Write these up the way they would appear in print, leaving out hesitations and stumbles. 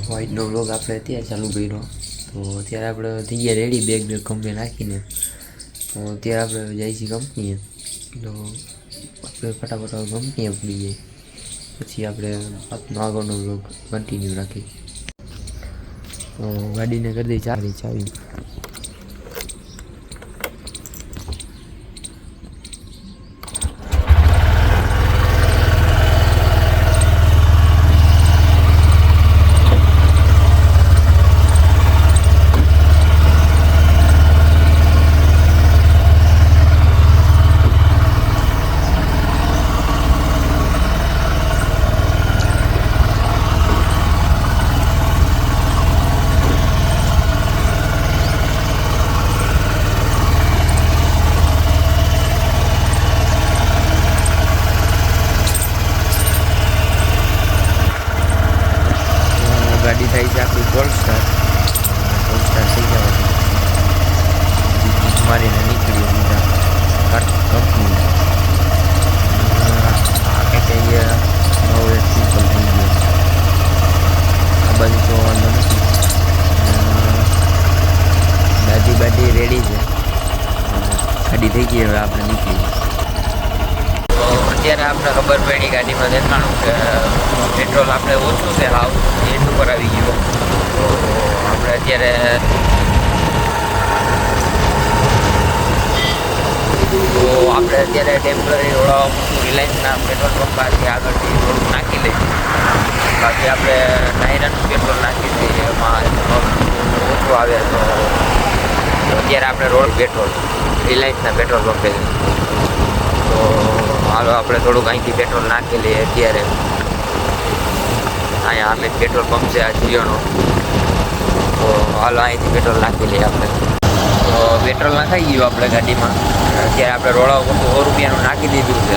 વ્હાઈટનો vlog આપણે અત્યારે ચાલુ કર્યો. તો અત્યારે આપણે થઈ ગયા રેડી, બેગ કંપની નાખીને. તો અત્યારે આપણે જઈએ છીએ કંપનીએ. તો આપણે ફટાફટ કંપનીએ પડી જઈએ, પછી આપણે આગળનો વ્લોગ કન્ટિન્યુ રાખીએ. તો ગાડીને કરી દઈએ ચાવી. ગાડી થઈ છે આપણી ગોલ્ડ સ્ટાર થઈ જવાની મારીને નીકળીએ બીજા કંપની. આ કંઈક નવો એક સિમ્પલ થઈ ગયો. આ બાજુ તો વાંધો નથી, બાડી રેડી છે. ગાડી થઈ ગઈ, હવે આપણે નીકળીએ. અત્યારે આપણે ખબર પડી ગાડીમાં દેખાણું કે પેટ્રોલ આપણે ઓછું છે, હાવ એન્ડ ઉપર આવી ગયું. તો આપણે અત્યારે ટેમ્પરરી ઓળા રિલાયન્સના પેટ્રોલ પંપ પાસેથી આગળથી થોડુંક નાખી લઈશું. બાકી આપણે નાયરાનું પેટ્રોલ નાખી દઈએ, એમાં ઓછું આવે. તો અત્યારે આપણે રોડ પેટ્રોલ રિલાયન્સના પેટ્રોલ પંપે. તો હાલો આપણે થોડુંક અહીંથી પેટ્રોલ નાખી લઈએ. અત્યારે અહીંયા અમે પેટ્રોલ પંપ છે આ જીઓનો. તો હાલો અહીંથી પેટ્રોલ નાખી લઈએ આપણે. તો પેટ્રોલ નાખાઈ ગયું આપણે ગાડીમાં. અત્યારે આપણે રોડા ઉપર 100 રૂપિયાનું નાખી દીધું છે.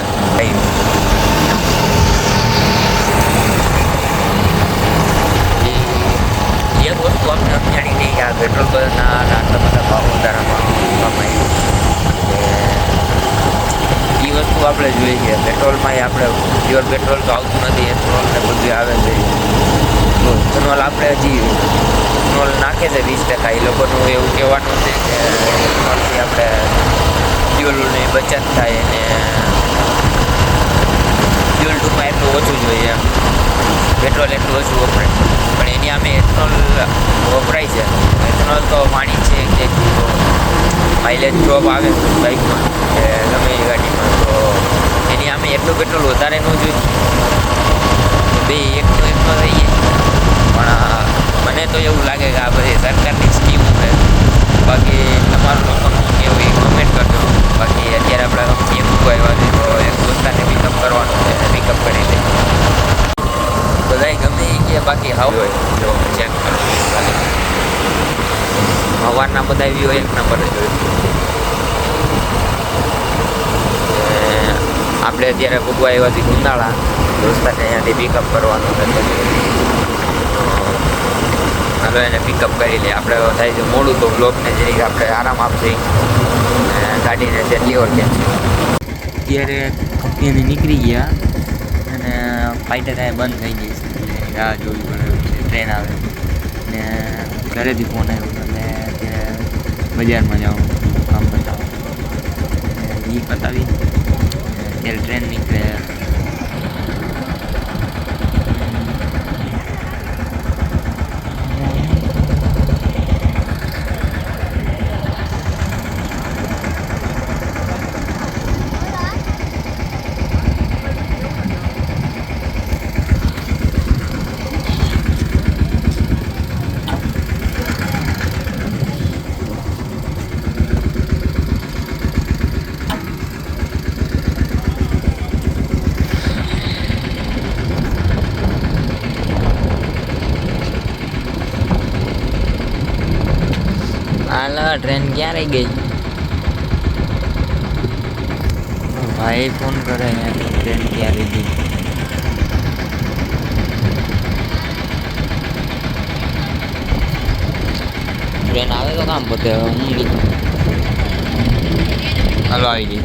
એક વસ્તુ અમને સમજાણી નહીં કે આ પેટ્રોલ બધાના આટલા બધા ભાવ વધારામાં એ વસ્તુ આપણે જોઈએ છીએ. પેટ્રોલમાં આપણે પ્યોર પેટ્રોલ તો આવતું નથી, એથનોલ ને બધું આવે છે. તો એથનોલ આપણે હજી એથનોલ નાખે છે 20%. એ લોકોનું એવું કહેવાનું છે કે એથનોલથી આપણે ફ્યુલની બચત થાય અને ફ્યુલ ટૂંકમાં એટલું ઓછું જોઈએ, એમ પેટ્રોલ એટલું ઓછું વપરાય. પણ એની અમે એથનોલ વપરાય છે. એથનોલ તો પાણી છે કે માઇલેજ ડ્રોપ આવે બાઇકમાં કે ગમે એ ગાડીમાં. તો એની અમે એટલું પેટ્રોલ વધારે ન જોઈએ, બે એકનો રહીએ. પણ મને તો એવું લાગે કે આ બધી સરકારની સ્કીમો છે. બાકી તમારું લોકોનું કેવું એ કમેન્ટ કરજો. બાકી અત્યારે આપણે કંપની મૂકવા આવ્યા છે, તો એક દોસ્તારને પિકઅપ કરવાનું છે, પિકઅપ કરી લઈએ. બધાય ગમે એ કે બાકી હાવ હોય જો ચેક કરો. હવારના બધા વ્યૂ એક નંબર જ હોય. આપણે અત્યારે ભૂગવા એવાથી ગુંદાળા દોસ્તારને અહીંયાથી પિકઅપ કરવાનું છે. હાલો એને પિકઅપ કરી લઈએ. આપણે થાય છે મોડું, તો બ્લોકને જરીક આપણે આરામ આપશે, ગાડીને જેટલી ઓર ક્યાં છે. અત્યારે કંપનીથી નીકળી ગયા અને ફાઇટર આ બંધ થઈ ગઈ છે. રાહ જોવી પડે છે, ટ્રેન આવે. ને ઘરેથી ફોન આવ્યો એટલે અત્યારે બજારમાં જાઉં કામ બતાવો એ પતાવી ત્યારે ટ્રેન નીકળે. હાલા ટ્રેન ક્યાં રહી ગઈ? ભાઈ ફોન કરે ટ્રેન ક્યાં રહી ગઈ. ટ્રેન આવે તો કામ પતે. હું હાલો આવી ગઈ.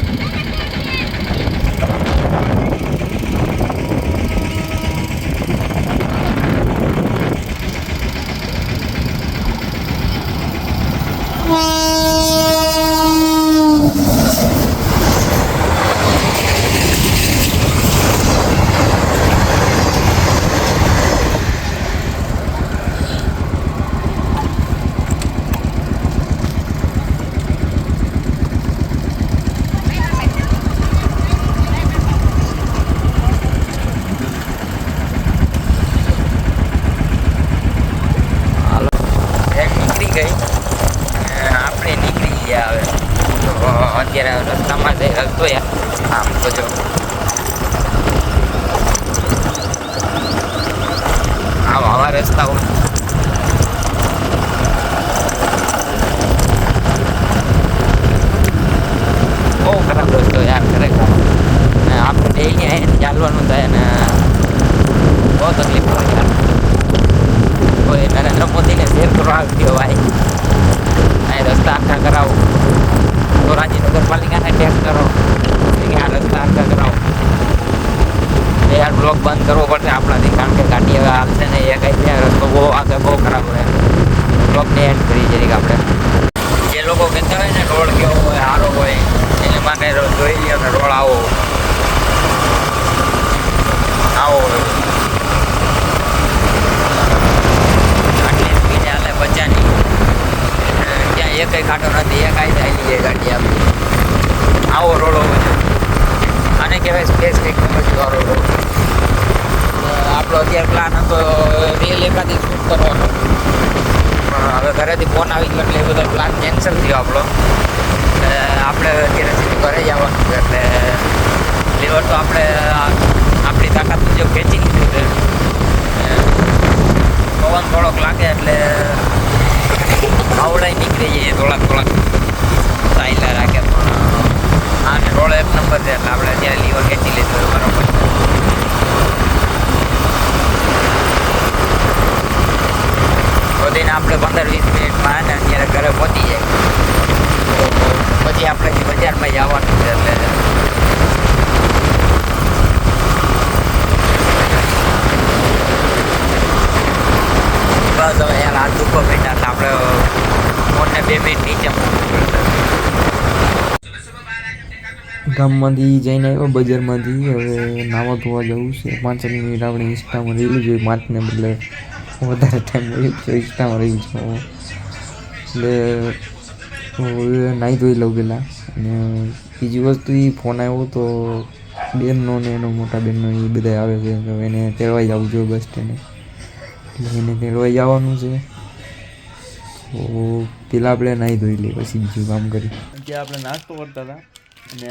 તો યાર આમ તો જો આવા રસ્તાઓ બહુ ખરાબ રસ્તો યાર ખરેખર. આપણે ડેલી અહીંયા ચાલવાનું થાય ને બહુ તકલીફ પડે યાર. કોઈ નરેન્દ્ર મોદીને શેર કરવા આવ્યો ભાઈ, અહીં રસ્તા આખા કરાવો, ધોરાજી નગરપાલિકાને ટેક્સ કરો કે આ રસ્તા આખા કરાવો. યાર બ્લોક બંધ કરવો પડશે આપણાથી, કારણ કે ગાડી હવે આવશે ને એ કંઈ રસ્તો બહુ આગળ બહુ ખરાબ હોય. બ્લોકને એન્ડ કરી જરીક આપણે. જે લોકો કહેતા હોય ને રોડ કેવો હોય સારો હોય એને માટે જોઈ લ્યો ને રોડ આવો આવો હોય. આટલી સ્પીડ હાલે બચ્ચાની, ત્યાં એ કંઈ કાંટો નથી, એ કાંઈ ચાલી જાય ગાડી આપણી. આવો રોડ હોવો જોઈએ. આને કહેવાય સ્પેસ ટેકનોલોજીવાળો રોડ. આપણો અત્યારે પ્લાન હતો રીલ એકાદી શૂટ કરવાનો, પણ હવે ઘરેથી ફોન આવી ગયો એટલે એ બધો પ્લાન કેન્સલ થયો આપણો. આપણે અત્યારે સીધું ઘરે જવાનું છે એટલે લીવર તો આપણે આપણી તાકાત મુજબ ખેંચી લીધું છે. પવન થોડોક લાગે એટલે આવડાઈ નીકળી જઈએ થોડાક સાયલા રાખે, પણ આને રોડ એક નંબર છે એટલે આપણે અત્યારે લીવર ખેંચી લીધું બરાબર. વધીને આપણે 15-20 મિનિટમાં ને અત્યારે ઘરે પહોંચી જાય. પછી આપણે બજારમાં જવાનું છે એટલે બસ હવે યાર હાથ દુખવા બેઠા એટલે આપણે ફોનને 2 મિનિટ નીચે મૂકવું પડશે. ગામમાંથી જઈને આવ્યો બજારમાંથી, હવે નાવા ધોવા જવું છે. 5 મિનિટ આપણે ઇન્સ્ટામાં રીલ જોઈ, 5ને બદલે વધારે ટાઈમ રહ્યું છે ઇન્સ્ટામાં રહ્યું છે. એટલે હવે નાહી ધોઈ લઉં પહેલાં. અને બીજી વસ્તુ એ ફોન આવ્યો તો બેનનો ને એનો મોટા બેનનો એ બધા આવે છે, તો એને તેડવાઈ જવું જોઈએ બસ સ્ટેન્ડે. એટલે એને તેડવાઈ જવાનું છે, તો પહેલાં આપણે નાહી ધોઈ લઈએ પછી બીજું કામ કરી. અત્યારે આપણે નાસ્તો કરતા હતા અને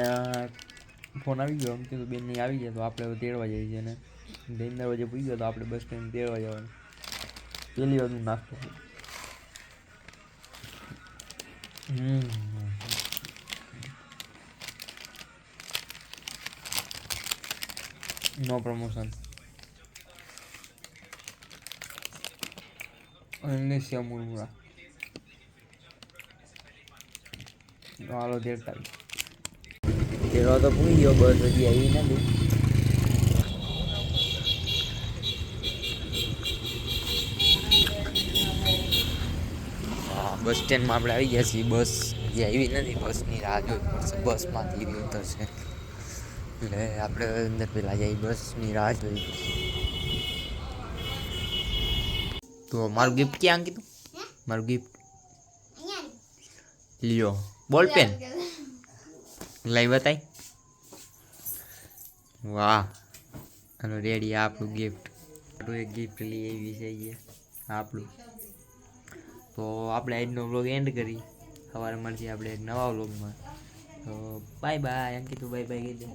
ફોન આવી ગયો, એમ કીધું બેન નહીં આવી જાય તો આપણે હવે તેડવા જઈએ છીએ. અને 11 વાગે પૂરી ગયો તો આપણે બસ સ્ટેન્ડ તેડવા જવાનું. પહેલી વારનો નાસ્તો નો પ્રમોશન ઇંગ્લિશ મુરમુરા હાલો તેડતા તેડવા તો પૂરી ગયો, બસ હજી આવી નથી. બસ સ્ટેન્ડમાં આપણે આવી ગયા છીએ. બસ હજી આવી નથી, બસની રાહ જોવી પડશે. બસમાંથી ઉતરશે એટલે આપણે અંદર પહેલાં જઈ બસની રાહ જોઈ. તો મારું ગિફ્ટ ક્યાં કીધું? મારું ગિફ્ટ લ્યો, બોલ પેન લઈ બતાય. વાહ, હલો રેડી. આપણું ગિફ્ટ, એક ગિફ્ટ લઈ આવી છે આપણું. તો આપણે આજનો વ્લોગ એન્ડ કરી, સવારે મળીએ આપણે એક નવા વ્લોગમાં. તો બાય બાય. એમ કીધું બાય બાય કીધું.